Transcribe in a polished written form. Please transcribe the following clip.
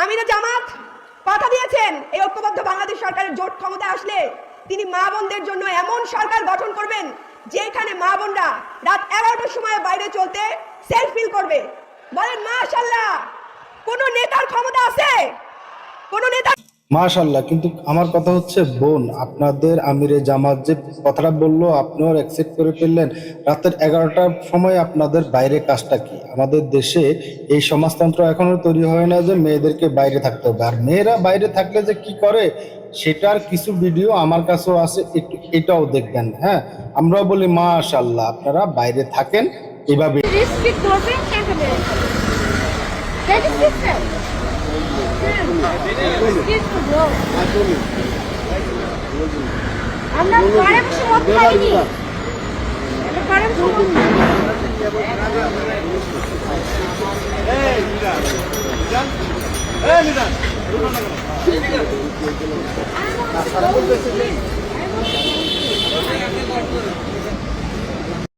আমিরে জামাত কথা দিয়েছেন এই ঐক্যবদ্ধ বাংলাদেশ সরকারের জোট ক্ষমতা আসলে তিনি মা বোনদের জন্য এমন সরকার গঠন করবেন যেখানে মা বোনরা রাত 11টার সময় বাইরে চলতে সেফ ফিল করবে। বলেন মাশাআল্লাহ। কোন নেতার ক্ষমতা আছে? কোন নেতা? মাশাআল্লাহ। কিন্তু আমার কথা হচ্ছে বোন, আপনাদের আমিরে জামাত যে কথাটা বললো আপনিও অ্যাকসেপ্ট করে ফেললেন, রাতের 11টার সময় আপনাদের বাইরে কাজটা কি? আমাদের দেশে এই সমাজতন্ত্র এখনো তৈরি হয় না যে মেয়েদেরকে বাইরে থাকতে হবে, আর মেয়েরা বাইরে থাকলে যে কি করে সেটার কিছু ভিডিও আমার কাছেও আছে, একটু এটাও দেখবেন। হ্যাঁ, আমরাও বলি মাশাআল্লাহ, আপনারা বাইরে থাকেন এভাবে। আমরা ঘরে বসে মদ খাইনি, ঘরে বসে মদ খাইনি।